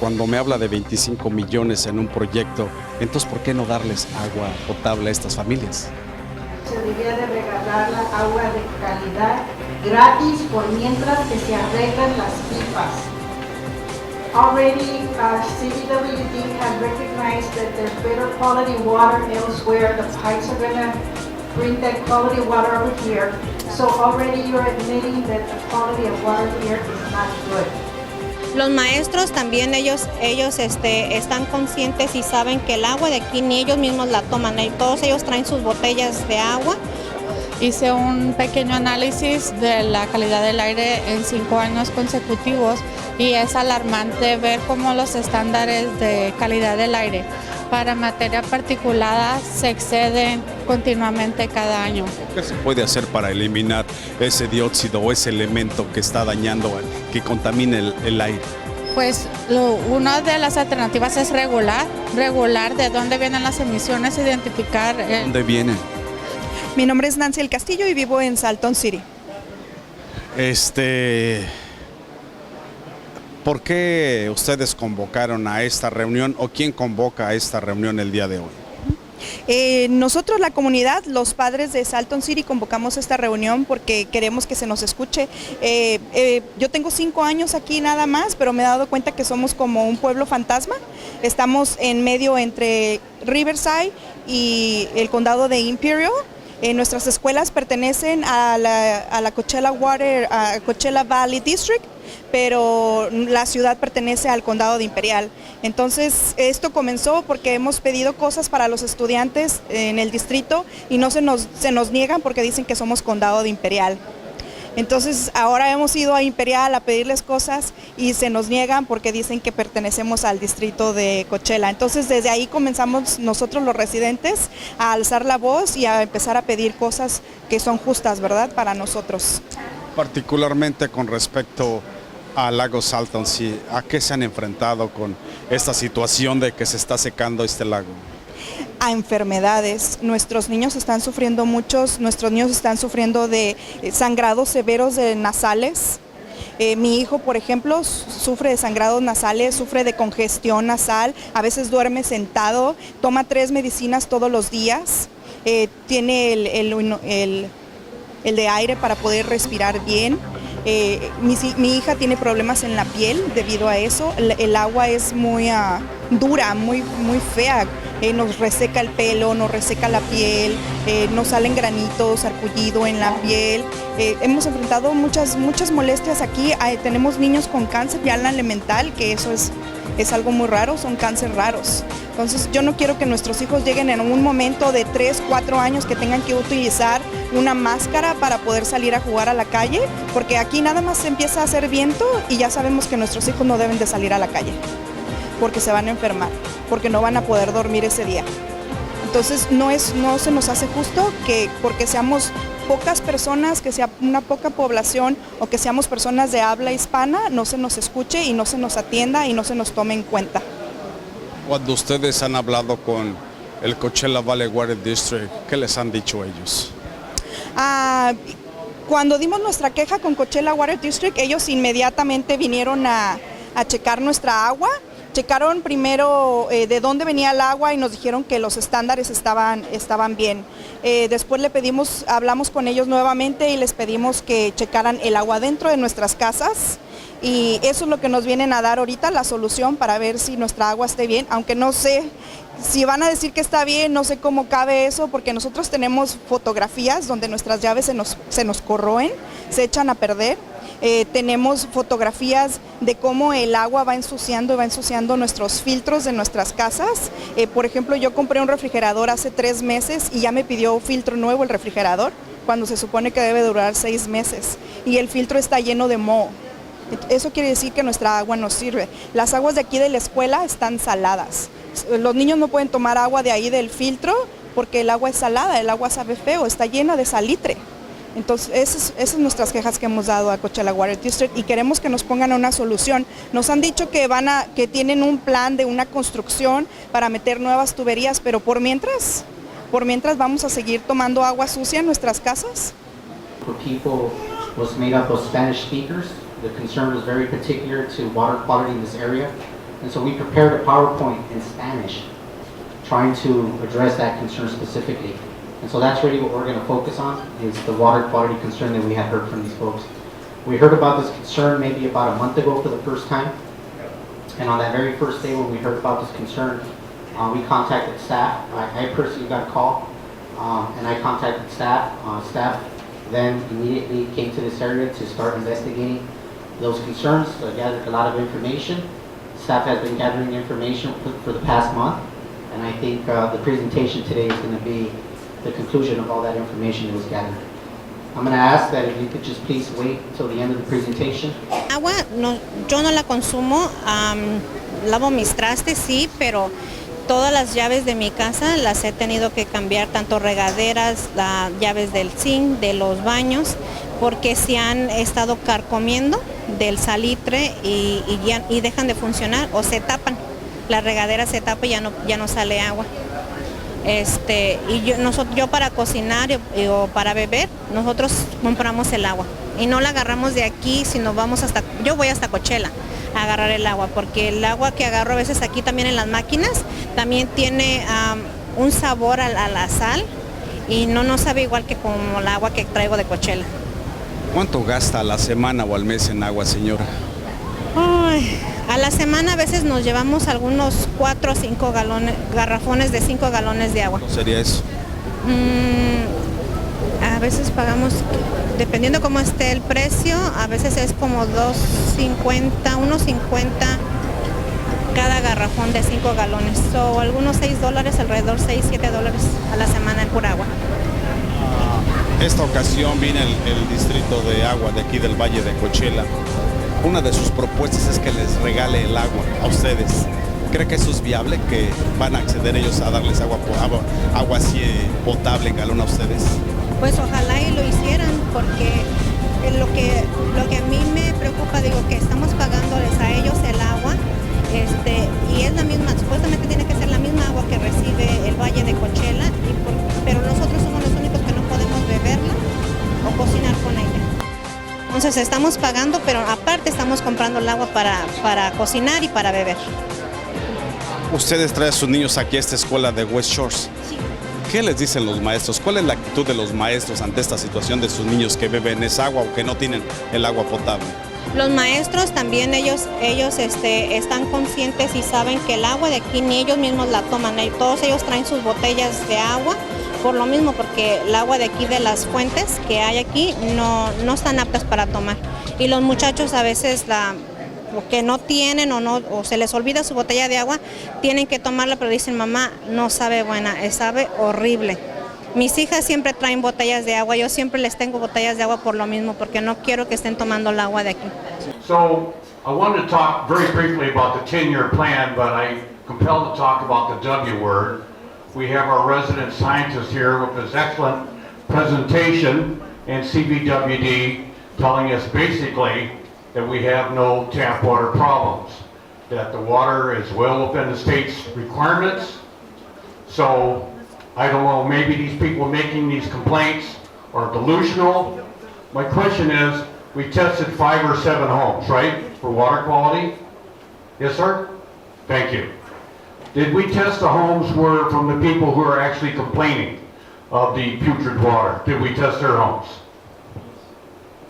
Cuando me habla de 25 millones en un proyecto, entonces ¿por qué no darles agua potable a estas familias? Se debería de regalar la agua de calidad gratis por mientras que se arreglan las pipas. Already, CBWD has recognized that there's better quality water elsewhere. The pipes are going to bring that quality water over here. So already you're admitting that the quality of water here is not good. Los maestros también ellos están conscientes y saben que el agua de aquí ni ellos mismos la toman. Todos ellos traen sus botellas de agua. Hice un pequeño análisis de la calidad del aire en 5 años consecutivos y es alarmante ver cómo los estándares de calidad del aire para materia particulada se exceden continuamente cada año. ¿Qué se puede hacer para eliminar ese dióxido o ese elemento que está dañando, que contamina el aire? Pues una de las alternativas es regular de dónde vienen las emisiones, identificar. ¿Dónde vienen? Mi nombre es Nancy El Castillo y vivo en Salton City. ¿Por qué ustedes convocaron a esta reunión o quién convoca a esta reunión el día de hoy? Nosotros, la comunidad, los padres de Salton City, convocamos esta reunión porque queremos que se nos escuche. Yo tengo 5 años aquí nada más, pero me he dado cuenta que somos como un pueblo fantasma. Estamos en medio entre Riverside y el condado de Imperial. Nuestras escuelas pertenecen a la Coachella Valley District, pero la ciudad pertenece al condado de Imperial. Entonces esto comenzó porque hemos pedido cosas para los estudiantes en el distrito y no se nos niegan porque dicen que somos condado de Imperial. Entonces ahora hemos ido a Imperial a pedirles cosas y se nos niegan porque dicen que pertenecemos al distrito de Coachella. Entonces desde ahí comenzamos nosotros los residentes a alzar la voz y a empezar a pedir cosas que son justas, ¿verdad?, para nosotros. Particularmente con respecto al lago Salton, ¿a qué se han enfrentado con esta situación de que se está secando este lago? A enfermedades. Nuestros niños están sufriendo nuestros niños están sufriendo de sangrados severos nasales. Mi hijo, por ejemplo, sufre de sangrados nasales, sufre de congestión nasal, a veces duerme sentado, toma 3 medicinas todos los días, tiene el de aire para poder respirar bien. Mi hija tiene problemas en la piel debido a eso. El agua es muy dura, muy fea. Nos reseca el pelo, nos reseca la piel, nos salen granitos, sarpullido en la piel. Hemos enfrentado muchas molestias aquí. Tenemos niños con cáncer ya en la elemental, que eso es algo muy raro, son cáncer raros. Entonces yo no quiero que nuestros hijos lleguen en un momento de 3, 4 años que tengan que utilizar una máscara para poder salir a jugar a la calle, porque aquí nada más se empieza a hacer viento y ya sabemos que nuestros hijos no deben de salir a la calle, porque se van a enfermar, porque no van a poder dormir ese día. Entonces no se nos hace justo que porque seamos pocas personas, que sea una poca población o que seamos personas de habla hispana, no se nos escuche y no se nos atienda y no se nos tome en cuenta. Cuando ustedes han hablado con el Coachella Valley Water District, ¿qué les han dicho ellos? Cuando dimos nuestra queja con Coachella Water District, ellos inmediatamente vinieron a checar nuestra agua. Checaron primero de dónde venía el agua y nos dijeron que los estándares estaban bien. Después hablamos con ellos nuevamente y les pedimos que checaran el agua dentro de nuestras casas. Y eso es lo que nos vienen a dar ahorita, la solución para ver si nuestra agua esté bien, aunque no sé si van a decir que está bien, no sé cómo cabe eso, porque nosotros tenemos fotografías donde nuestras llaves se nos corroen, se echan a perder. Tenemos fotografías de cómo el agua va ensuciando nuestros filtros de nuestras casas. Por ejemplo, yo compré un refrigerador hace 3 meses y ya me pidió filtro nuevo el refrigerador, cuando se supone que debe durar 6 meses, y el filtro está lleno de moho. Eso quiere decir que nuestra agua no sirve. Las aguas de aquí de la escuela están saladas. Los niños no pueden tomar agua de ahí del filtro porque el agua es salada, el agua sabe feo, está llena de salitre. Entonces, esas son nuestras quejas que hemos dado a Coachella Water District y queremos que nos pongan una solución. Nos han dicho que tienen un plan de una construcción para meter nuevas tuberías, pero por mientras vamos a seguir tomando agua sucia en nuestras casas. Was made up of Spanish speakers. The concern was very particular to water quality in this area. And so we prepared a PowerPoint in Spanish trying to address that concern specifically. And so that's really what we're going to focus on, is the water quality concern that we had heard from these folks. We heard about this concern maybe about a month ago for the first time. And on that very first day when we heard about this concern, we contacted staff. I personally got a call, and I contacted staff. Staff then immediately came to this area to start investigating those concerns. So gathered a lot of information. Staff has been gathering information for the past month, and I think the presentation today is going to be the conclusion of all that information that was gathered. I'm going to ask that if you could just please wait until the end of the presentation. Agua, no, yo no la consumo, lavo mis trastes, sí, pero todas las llaves de mi casa las he tenido que cambiar, tanto regaderas, las llaves del zinc, de los baños, porque se han estado carcomiendo del salitre y dejan de funcionar o se tapan. La regadera se tapa y ya no sale agua. Y yo para cocinar o para beber, nosotros compramos el agua y no la agarramos de aquí, sino yo voy hasta Coachella a agarrar el agua, porque el agua que agarro a veces aquí también en las máquinas también tiene un sabor a la sal y no sabe igual que como el agua que traigo de Coachella. ¿Cuánto gasta a la semana o al mes en agua, señora? Ay, a la semana a veces nos llevamos algunos 4 o 5 garrafones de 5 galones de agua. ¿Cuánto sería eso? A veces pagamos, dependiendo cómo esté el precio, a veces es como 1.50 cada garrafón de 5 galones. O algunos $6, alrededor $6, $7 a la semana en pura agua. Esta ocasión viene el distrito de agua de aquí del Valle de Coachella. Una de sus propuestas es que les regale el agua a ustedes. ¿Cree que eso es viable? ¿Que van a acceder ellos a darles agua así potable en galón a ustedes? Pues ojalá y lo hicieran, porque lo que a mí me preocupa, digo, que estamos pagándoles a ellos el agua, y es la misma, supuestamente tiene que ser la misma agua que recibe el Valle de Coachella, pero nosotros somos los únicos que no podemos beberla o cocinar con ella. Entonces estamos pagando, pero aparte estamos comprando el agua para cocinar y para beber. Ustedes traen a sus niños aquí a esta escuela de West Shores. Sí. ¿Qué les dicen los maestros? ¿Cuál es la actitud de los maestros ante esta situación de sus niños que beben esa agua o que no tienen el agua potable? Los maestros también, ellos están conscientes y saben que el agua de aquí ni ellos mismos la toman. Todos ellos traen sus botellas de agua, por lo mismo, porque el agua de aquí de las fuentes que hay aquí no están aptas para tomar. Y los muchachos a veces que no tienen o se les olvida su botella de agua, tienen que tomarla, pero dicen, mamá, no sabe buena, sabe horrible. Mis hijas siempre traen botellas de agua, yo siempre les tengo botellas de agua por lo mismo, porque no quiero que estén tomando el agua de aquí. So, I wanted to talk very briefly about the 10-year plan, but I'm compelled to talk about the W word. We have our resident scientist here with his excellent presentation and CBWD telling us basically that we have no tap water problems, that the water is well within the state's requirements. So, I don't know, maybe these people making these complaints are delusional. My question is, we tested 5 or 7 homes, right, for water quality? Yes, sir? Thank you. Did we test the homes were from the people who are actually complaining of the putrid water? Did we test their homes?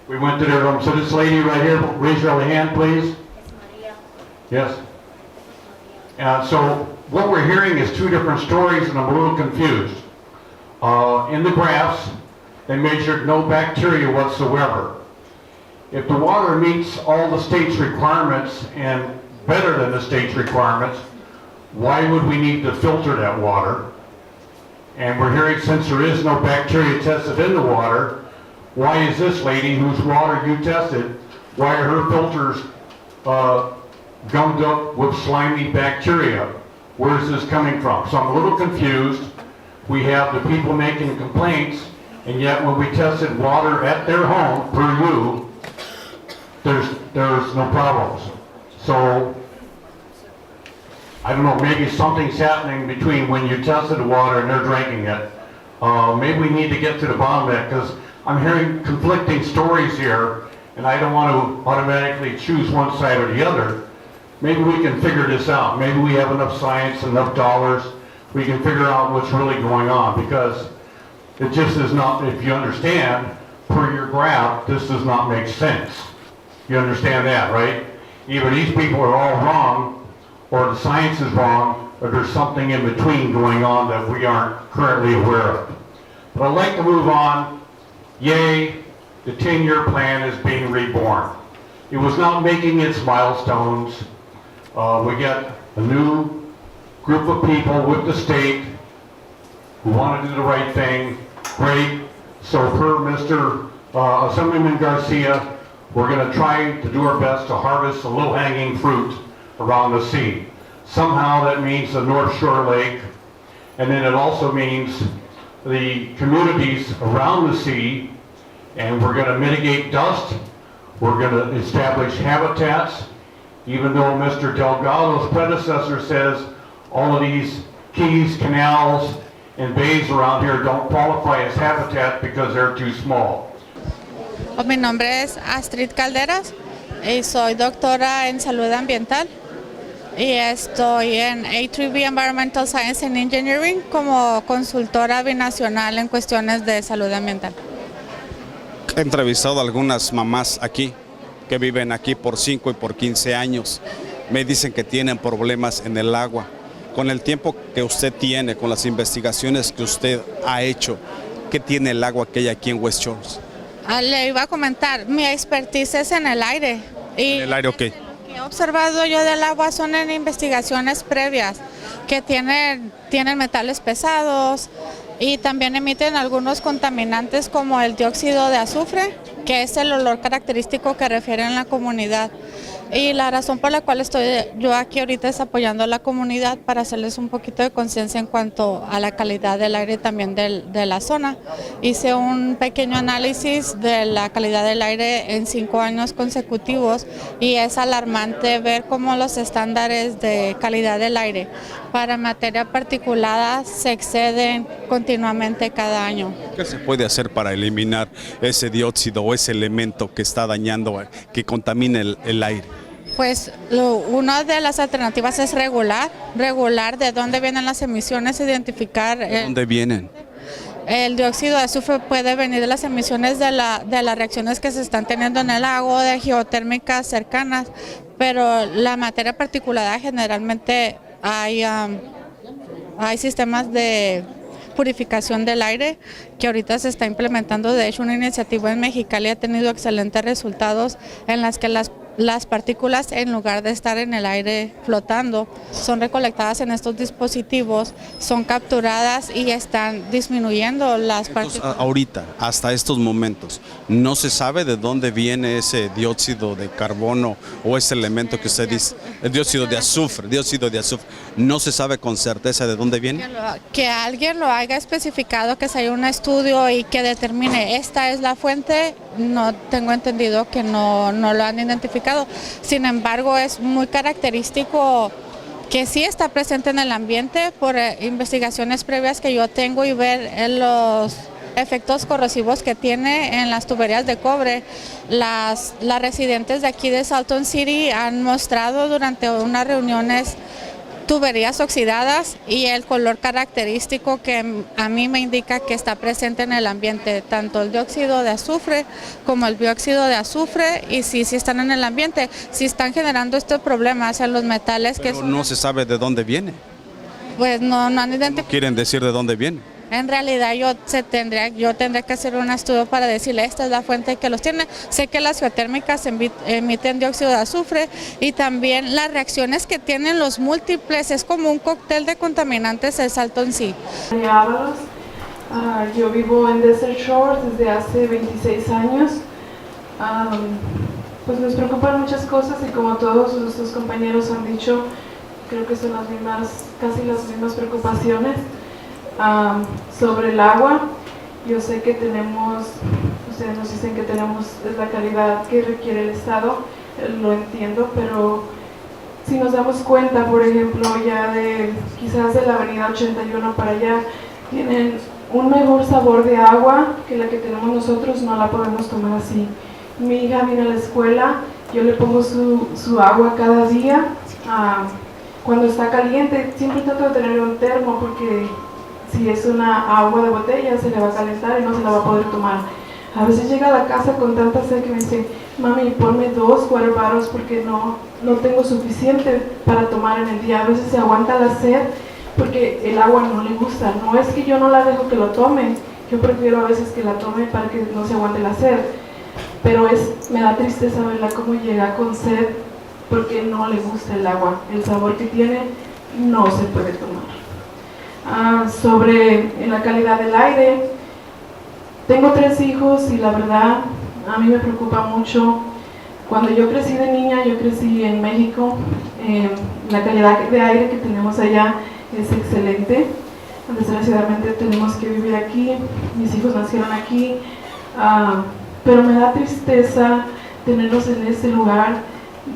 We went to their homes. So this lady right here, raise your hand, please. Yes. So what we're hearing is 2 different stories, and I'm a little confused. In the graphs, they measured no bacteria whatsoever. If the water meets all the state's requirements and better than the state's requirements, why would we need to filter that water? And we're hearing, since there is no bacteria tested in the water, why is this lady whose water you tested, why are her filters gummed up with slimy bacteria? Where is this coming from? So I'm a little confused. We have the people making complaints, and yet when we tested water at their home, per you, there's no problems. So, I don't know, maybe something's happening between when you tested the water and they're drinking it. Maybe we need to get to the bottom of that, because I'm hearing conflicting stories here, and I don't want to automatically choose one side or the other. maybe we can figure this out. Maybe we have enough science, enough dollars, we can figure out what's really going on, because it just is not, if you understand, per your graph, this does not make sense. You understand that, right? Either these people are all wrong, or the science is wrong, or there's something in between going on that we aren't currently aware of. But I'd like to move on. Yay, the 10-year plan is being reborn. It was not making its milestones. We got a new group of people with the state who want to do the right thing. Great. So per Mr. Assemblyman Garcia, we're going to try to do our best to harvest the low-hanging fruit around the sea. Somehow that means the North Shore Lake, and then it also means the communities around the sea, and we're going to mitigate dust. We're going to establish habitats, even though Mr. Delgado's predecessor says all of these keys, canals, and bays around here don't qualify as habitat because they're too small. Mi nombre es Astrid Calderas y soy doctora en salud ambiental y estoy en A3B Environmental Science and Engineering como consultora binacional en cuestiones de salud ambiental. He entrevistado a algunas mamás aquí que viven aquí por 5 y por 15 años. Me dicen que tienen problemas en el agua. Con el tiempo que usted tiene, con las investigaciones que usted ha hecho, ¿qué tiene el agua que hay aquí en West Shores? Le iba a comentar, mi expertise es en el aire. Y ¿En el aire, ok? lo que he observado yo del agua son en investigaciones previas que tienen metales pesados y también emiten algunos contaminantes como el dióxido de azufre, que es el olor característico que refieren la comunidad. Y la razón por la cual estoy yo aquí ahorita es apoyando a la comunidad para hacerles un poquito de conciencia en cuanto a la calidad del aire también de la zona. Hice un pequeño análisis de la calidad del aire en 5 años consecutivos y es alarmante ver cómo los estándares de calidad del aire para materia particulada se exceden continuamente cada año. ¿Qué se puede hacer para eliminar ese dióxido o ese elemento que está dañando, que contamina el aire? Pues una de las alternativas es regular de dónde vienen las emisiones, identificar. ¿De dónde vienen? El dióxido de azufre puede venir de las emisiones de las reacciones que se están teniendo en el agua, de geotérmicas cercanas, pero la materia particulada generalmente hay sistemas de purificación del aire que ahorita se está implementando. De hecho, una iniciativa en Mexicali ha tenido excelentes resultados en las que las partículas, en lugar de estar en el aire flotando, son recolectadas en estos dispositivos, son capturadas y están disminuyendo las partículas. Ahorita, hasta estos momentos, ¿no se sabe de dónde viene ese dióxido de carbono o ese elemento que usted dice, el dióxido de azufre? ¿No se sabe con certeza de dónde viene? Que alguien lo haya especificado, que se haya un estudio y que determine esta es la fuente, no tengo entendido que no lo han identificado. Sin embargo, es muy característico que sí está presente en el ambiente por investigaciones previas que yo tengo y ver los efectos corrosivos que tiene en las tuberías de cobre. Las residentes de aquí de Salton City han mostrado durante unas reuniones tuberías oxidadas y el color característico que a mí me indica que está presente en el ambiente, tanto el dióxido de azufre como el dióxido de azufre, y sí están en el ambiente, sí están generando estos problemas en los metales. Pero no se sabe de dónde viene. Pues no han identificado. ¿No quieren decir de dónde viene? En realidad yo tendría que hacer un estudio para decirle esta es la fuente que los tiene. Sé que las geotérmicas emiten dióxido de azufre y también las reacciones que tienen los múltiples, es como un cóctel de contaminantes el Salton Sea. Yo vivo en Desert Shores desde hace 26 años. Pues nos preocupan muchas cosas y como todos nuestros compañeros han dicho, creo que son casi las mismas preocupaciones. Sobre el agua, yo sé que ustedes nos dicen que tenemos la calidad que requiere el Estado, lo entiendo, pero si nos damos cuenta, por ejemplo, ya quizás de la avenida 81 para allá, tienen un mejor sabor de agua que la que tenemos nosotros, no la podemos tomar así. Mi hija viene a la escuela Yo le pongo su agua cada día. Cuando está caliente, siempre trato de tener un termo porque si es una agua de botella se le va a calentar y no se la va a poder tomar. A veces llega a la casa con tanta sed que me dice, mami, ponme 2 water bottles porque no tengo suficiente para tomar en el día. A veces se aguanta la sed porque el agua no le gusta. No es que yo no la dejo que lo tome, yo prefiero a veces que la tome para que no se aguante la sed. Pero me da tristeza verla cómo llega con sed porque no le gusta el agua. El sabor que tiene no se puede tomar. Sobre la calidad del aire, tengo 3 hijos y la verdad a mí me preocupa mucho. Cuando yo crecí de niña, yo crecí en México, la calidad de aire que tenemos allá es excelente. Desgraciadamente tenemos que vivir aquí, mis hijos nacieron aquí, pero me da tristeza tenerlos en este lugar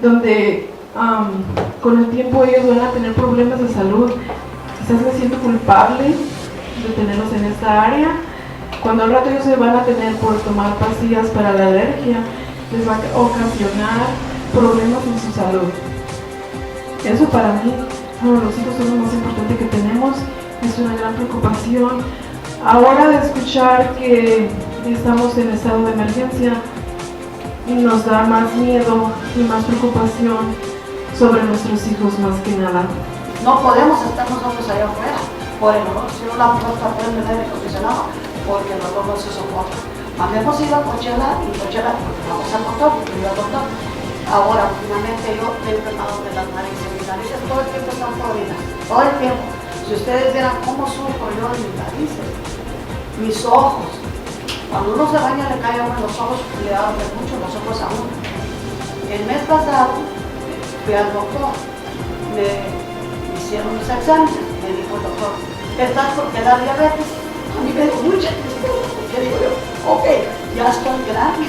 donde con el tiempo ellos van a tener problemas de salud. Quizás me siento culpable de tenerlos en esta área. Cuando al rato ellos se van a tener por tomar pastillas para la alergia, les va a ocasionar problemas en su salud. Eso para mí, los hijos son lo más importante que tenemos, es una gran preocupación. Ahora de escuchar que estamos en estado de emergencia, nos da más miedo y más preocupación sobre nuestros hijos más que nada. No podemos estar nosotros allá afuera por el olor, si no la puerta puede tener aire acondicionado porque el olor no se soporta. Hemos ido a Coachella y Coachella vamos al doctor, porque yo al doctor. Ahora, últimamente yo he enfermado de las narices, mis narices todo el tiempo están floridas, todo el tiempo. Si ustedes vieran cómo sufro yo de mis narices, mis ojos. Cuando uno se baña le cae a uno en los ojos, le abren mucho los ojos a uno. El mes pasado fui al doctor, me hicieron los exámenes, me dijo el doctor, estás por quedar diabetes. A mí me dio mucha tristeza, porque digo yo, ok, ya estoy grande,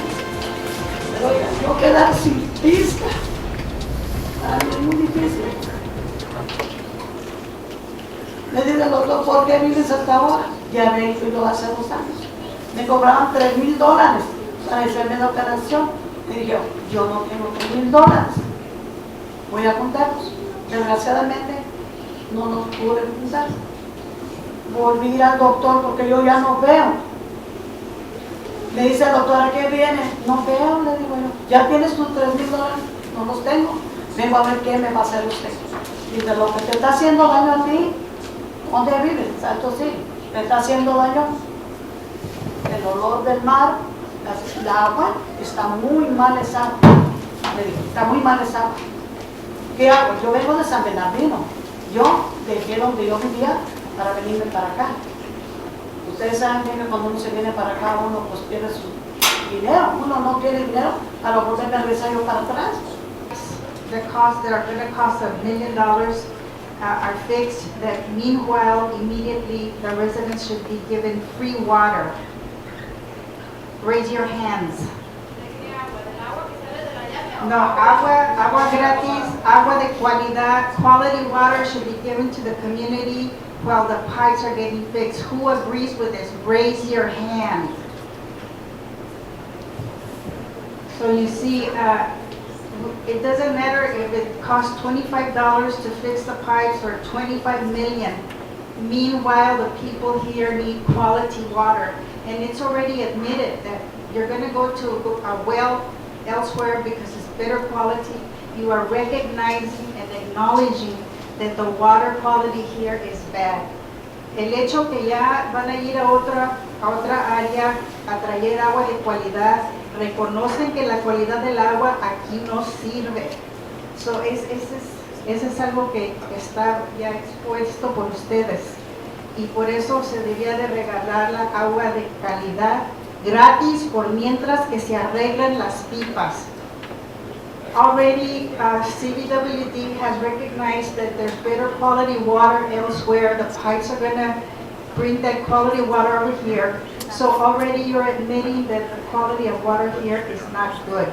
pero oiga, yo quedar sin pizca, para mí es muy difícil. Me dice el doctor, ¿por qué vives hasta ahora? Ya me ido hace 2 años. Me cobraban $3,000 para hacerme la operación. Y dije, yo no tengo $3,000, voy a juntarlos. Desgraciadamente no los pude juntar. Volví a ir al doctor porque yo ya no veo. Me dice el doctor, ¿a qué viene? No veo, le digo yo. ¿Ya tienes tus $3,000? No los tengo. Vengo a ver qué me va a hacer usted. Dice, lo que te está haciendo daño a ti, ¿dónde vives? Salton, sí. ¿Te está haciendo daño? El olor del mar, el agua, está muy mal esa agua. Le digo, está muy mal esa agua. ¿Qué hago? Yo vengo de San Bernardino. Yo dejé donde yo vivía para venirme para acá. Ustedes saben bien que cuando uno se viene para acá, uno pues pierde su dinero. Uno no tiene dinero para poder regresar yo para atrás. The costs that are going to cost $1 million are fixed, that meanwhile, immediately, the residents should be given free water. Raise your hands. No, agua gratis, agua de calidad, quality water should be given to the community while the pipes are getting fixed. Who agrees with this? Raise your hand. So you see, it doesn't matter if it costs $25 to fix the pipes or 25 million. Meanwhile, the people here need quality water. And it's already admitted that you're going to go to a well elsewhere because it's better quality. You are recognizing and acknowledging that the water quality here is bad. El hecho que ya van a ir a otra área a traer agua de calidad, reconocen que la calidad del agua aquí no sirve. So, ese es algo que está ya expuesto por ustedes. Y por eso se debía de regalar la agua de calidad gratis por mientras que se arreglan las pipas. Already, CBWD has recognized that there's better quality water elsewhere. The pipes are going to bring that quality water over here. So already you're admitting that the quality of water here is not good.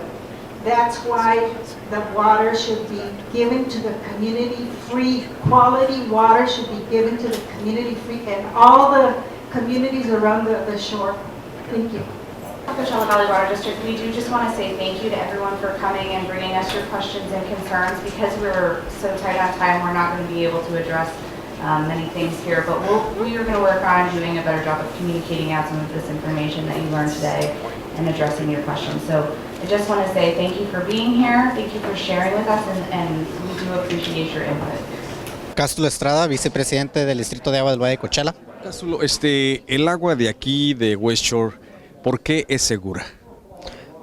That's why the water should be given to the community free. Quality water should be given to the community free and all the communities around the shore. Thank you. Coachella Valley Water District, we do just want to say thank you to everyone for coming and bringing us your questions and concerns. Because we're so tight on time, we're not going to be able to address many things here, but we are going to work on doing a better job of communicating out some of this information that you learned today and addressing your questions. So I just want to say thank you for being here, thank you for sharing with us, and we do appreciate your input. Cástulo Estrada, vicepresidente del Distrito de Agua del Valle de Coachella. Cástulo, el agua de aquí, de West Shore, ¿por qué es segura?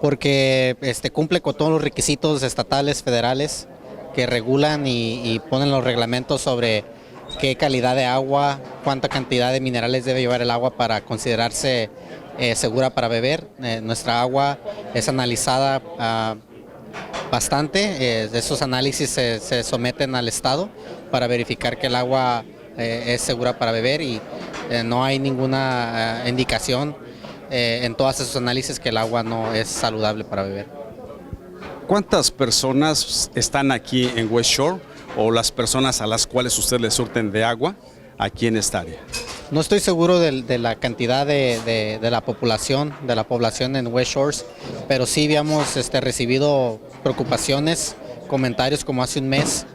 Porque cumple con todos los requisitos estatales, federales, que regulan y ponen los reglamentos sobre qué calidad de agua, cuánta cantidad de minerales debe llevar el agua para considerarse segura para beber. Nuestra agua es analizada bastante, esos análisis se someten al Estado para verificar que el agua es segura para beber y no hay ninguna indicación en todos esos análisis que el agua no es saludable para beber. ¿Cuántas personas están aquí en West Shore o las personas a las cuales ustedes les surten de agua aquí en esta área? No estoy seguro de la cantidad de la población en West Shores, pero sí habíamos recibido preocupaciones, comentarios como hace un mes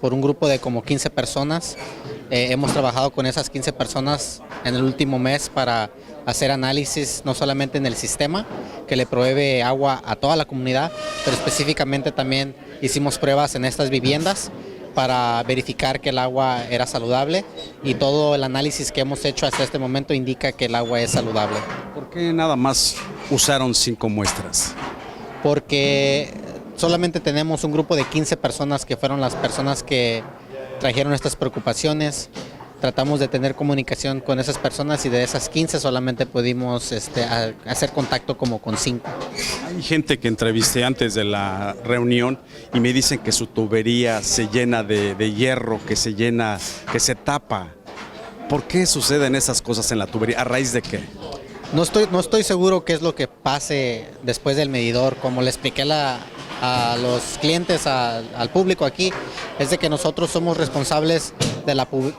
por un grupo de como 15 personas. Hemos trabajado con esas 15 personas en el último mes para hacer análisis no solamente en el sistema que le provee agua a toda la comunidad, pero específicamente también hicimos pruebas en estas viviendas para verificar que el agua era saludable y todo el análisis que hemos hecho hasta este momento indica que el agua es saludable. ¿Por qué nada más usaron 5 muestras? Porque solamente tenemos un grupo de 15 personas que fueron las personas que trajeron estas preocupaciones. Tratamos de tener comunicación con esas personas y de esas 15 solamente pudimos hacer contacto como con 5. Hay gente que entrevisté antes de la reunión y me dicen que su tubería se llena de hierro, que se tapa. ¿Por qué suceden esas cosas en la tubería? ¿A raíz de qué? No estoy seguro qué es lo que pase después del medidor. Como le expliqué a los clientes, al público aquí, es de que nosotros somos responsables de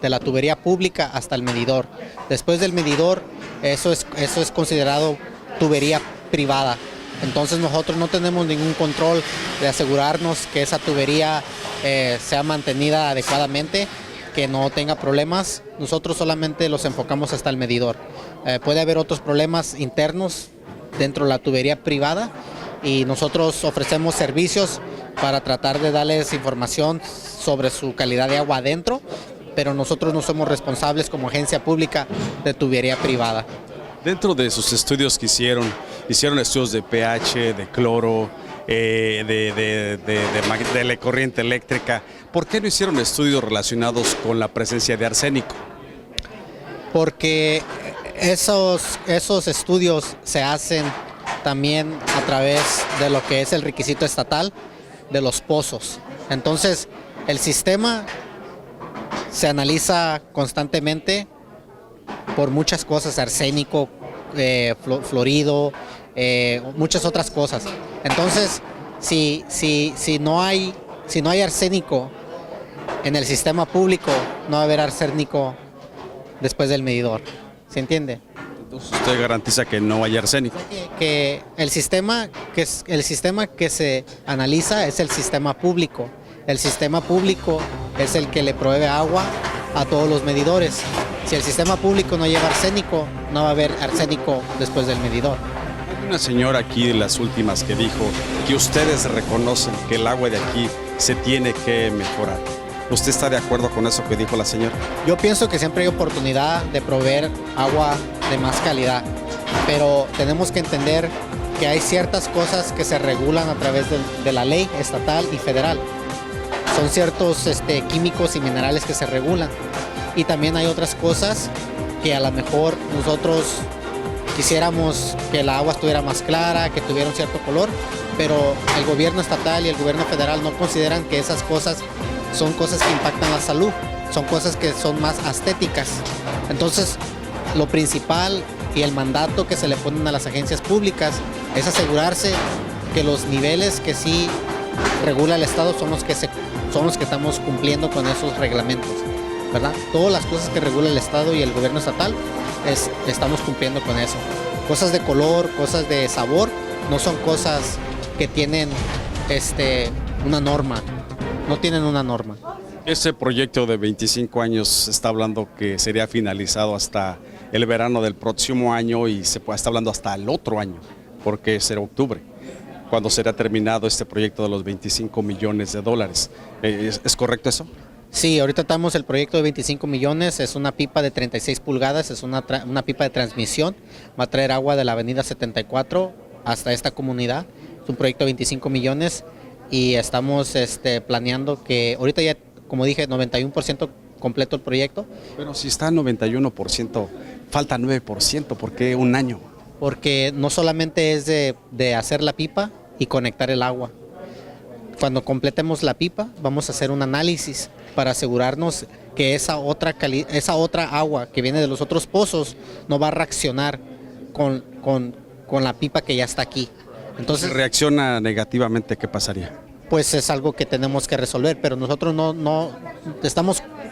la tubería pública hasta el medidor. Después del medidor, eso es considerado tubería privada. Entonces nosotros no tenemos ningún control de asegurarnos que esa tubería sea mantenida adecuadamente, que no tenga problemas. Nosotros solamente los enfocamos hasta el medidor. Puede haber otros problemas internos dentro de la tubería privada y nosotros ofrecemos servicios para tratar de darles información sobre su calidad de agua adentro, pero nosotros no somos responsables como agencia pública de tubería privada. Dentro de sus estudios que hicieron estudios de pH, de cloro, de la corriente eléctrica. ¿Por qué no hicieron estudios relacionados con la presencia de arsénico? Porque esos estudios se hacen también a través de lo que es el requisito estatal de los pozos. Entonces, el sistema se analiza constantemente por muchas cosas, arsénico, fluorido, muchas otras cosas. Entonces, si no hay arsénico en el sistema público, no va a haber arsénico después del medidor. ¿Se entiende? Entonces usted garantiza que no hay arsénico. Que el sistema que se analiza es el sistema público. El sistema público es el que le provee agua a todos los medidores. Si el sistema público no lleva arsénico, no va a haber arsénico después del medidor. Hay una señora aquí de las últimas que dijo que ustedes reconocen que el agua de aquí se tiene que mejorar. ¿Usted está de acuerdo con eso que dijo la señora? Yo pienso que siempre hay oportunidad de proveer agua de más calidad, pero tenemos que entender que hay ciertas cosas que se regulan a través de la ley estatal y federal. Son ciertos químicos y minerales que se regulan. Y también hay otras cosas que a lo mejor nosotros quisiéramos que el agua estuviera más clara, que tuviera un cierto color, pero el gobierno estatal y el gobierno federal no consideran que esas cosas son cosas que impactan la salud, son cosas que son más estéticas. Entonces, lo principal y el mandato que se le ponen a las agencias públicas es asegurarse que los niveles que sí regula el Estado son los que estamos cumpliendo con esos reglamentos, ¿verdad? Todas las cosas que regula el Estado y el gobierno estatal estamos cumpliendo con eso. cosas de color, cosas de sabor, no son cosas que tienen una norma, no tienen una norma. Ese proyecto de 25 años se está hablando que sería finalizado hasta el verano del próximo año y se está hablando hasta el otro año, porque será octubre, cuando será terminado este proyecto de los 25 millones de dólares. ¿Es correcto eso? Sí, ahorita estamos el proyecto de 25 millones, es una pipa de 36 pulgadas, es una pipa de transmisión, va a traer agua de la avenida 74 hasta esta comunidad, es un proyecto de 25 millones y estamos planeando que ahorita ya, como dije, 91% completo el proyecto. Pero si está 91%, falta 9%, ¿por qué un año? Porque no solamente es de hacer la pipa y conectar el agua. Cuando completemos la pipa, vamos a hacer un análisis para asegurarnos que esa otra agua que viene de los otros pozos no va a reaccionar con la pipa que ya está aquí. Entonces, si reacciona negativamente, ¿qué pasaría? Pues es algo que tenemos que resolver, pero nosotros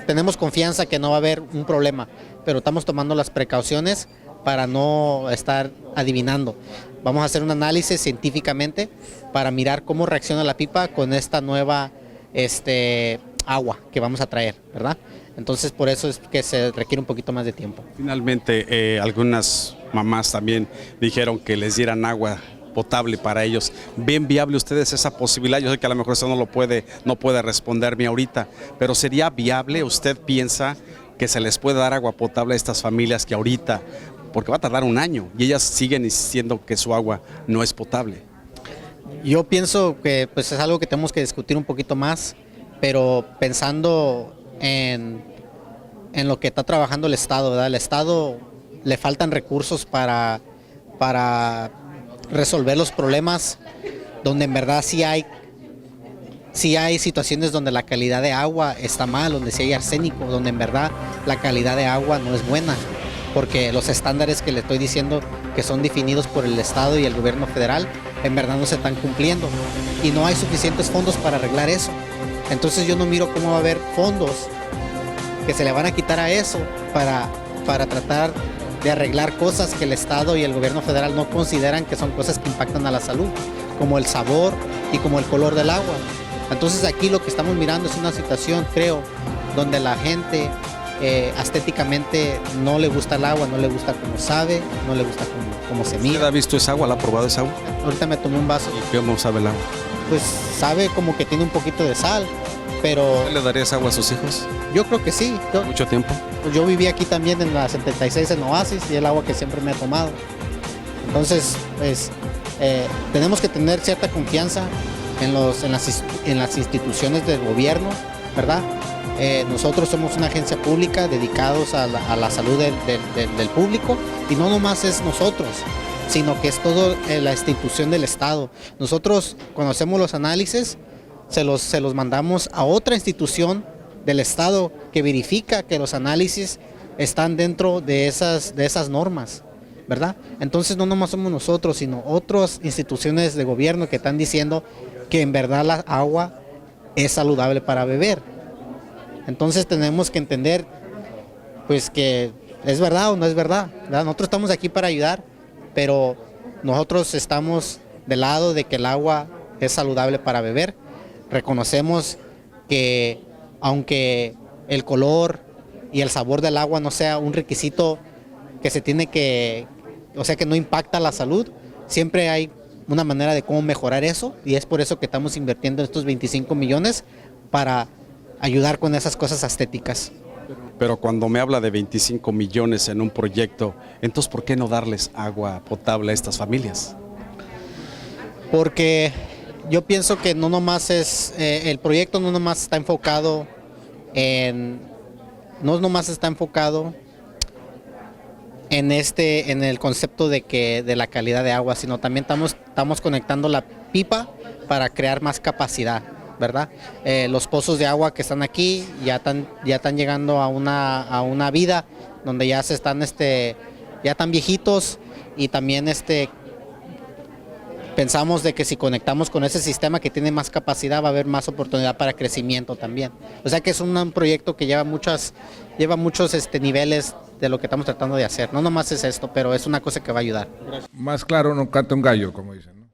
tenemos confianza que no va a haber un problema, pero estamos tomando las precauciones para no estar adivinando. Vamos a hacer un análisis científicamente para mirar cómo reacciona la pipa con esta nueva agua que vamos a traer, ¿verdad? Entonces por eso es que se requiere un poquito más de tiempo. Finalmente, algunas mamás también dijeron que les dieran agua potable para ellos. ¿Ven viable ustedes esa posibilidad? Yo sé que a lo mejor eso no puede responderme ahorita, pero ¿sería viable? ¿Usted piensa que se les puede dar agua potable a estas familias que ahorita, porque va a tardar un año y ellas siguen insistiendo que su agua no es potable? Yo pienso que pues es algo que tenemos que discutir un poquito más, pero pensando en lo que está trabajando el Estado, ¿verdad? El Estado le faltan recursos para resolver los problemas donde en verdad sí hay situaciones donde la calidad de agua está mal, donde sí hay arsénico, donde en verdad la calidad de agua no es buena, porque los estándares que le estoy diciendo que son definidos por el Estado y el gobierno federal en verdad no se están cumpliendo y no hay suficientes fondos para arreglar eso. Entonces yo no miro cómo va a haber fondos que se le van a quitar a eso para tratar de arreglar cosas que el Estado y el gobierno federal no consideran que son cosas que impactan a la salud, como el sabor y como el color del agua. Entonces aquí lo que estamos mirando es una situación, creo, donde la gente estéticamente no le gusta el agua, no le gusta cómo sabe, no le gusta cómo se mira. ¿Usted ha visto esa agua? ¿La ha probado esa agua? Ahorita me tomé un vaso. ¿Y cómo sabe el agua? Pues sabe como que tiene un poquito de sal, pero... ¿Usted le daría esa agua a sus hijos? Yo creo que sí. ¿Mucho tiempo? Pues yo viví aquí también en la 76 en Oasis y el agua que siempre me he tomado. Entonces, pues, tenemos que tener cierta confianza en las instituciones del gobierno, ¿verdad? Nosotros somos una agencia pública dedicados a la salud del público y no nomás es nosotros, sino que es toda la institución del Estado. Nosotros cuando hacemos los análisis se los mandamos a otra institución del Estado que verifica que los análisis están dentro de esas normas, ¿verdad? Entonces no nomás somos nosotros, sino otras instituciones de gobierno que están diciendo que en verdad la agua es saludable para beber. Entonces tenemos que entender pues que es verdad o no es verdad, ¿verdad? Nosotros estamos aquí para ayudar, pero nosotros estamos del lado de que el agua es saludable para beber. Reconocemos que aunque el color y el sabor del agua no sea un requisito que se tiene que, o sea que no impacta la salud, siempre hay una manera de cómo mejorar eso y es por eso que estamos invirtiendo estos 25 millones para ayudar con esas cosas estéticas. Pero cuando me habla de 25 millones en un proyecto, entonces ¿por qué no darles agua potable a estas familias? Porque yo pienso que no nomás es, el proyecto no nomás está enfocado en el concepto de la calidad de agua, sino también estamos conectando la pipa para crear más capacidad, ¿verdad? Los pozos de agua que están aquí ya están llegando a una vida donde ya están viejitos y también pensamos de que si conectamos con ese sistema que tiene más capacidad va a haber más oportunidad para crecimiento también. O sea que es un proyecto que lleva muchos niveles de lo que estamos tratando de hacer. No nomás es esto, pero es una cosa que va a ayudar. Más claro no canta un gallo, como dicen, ¿no?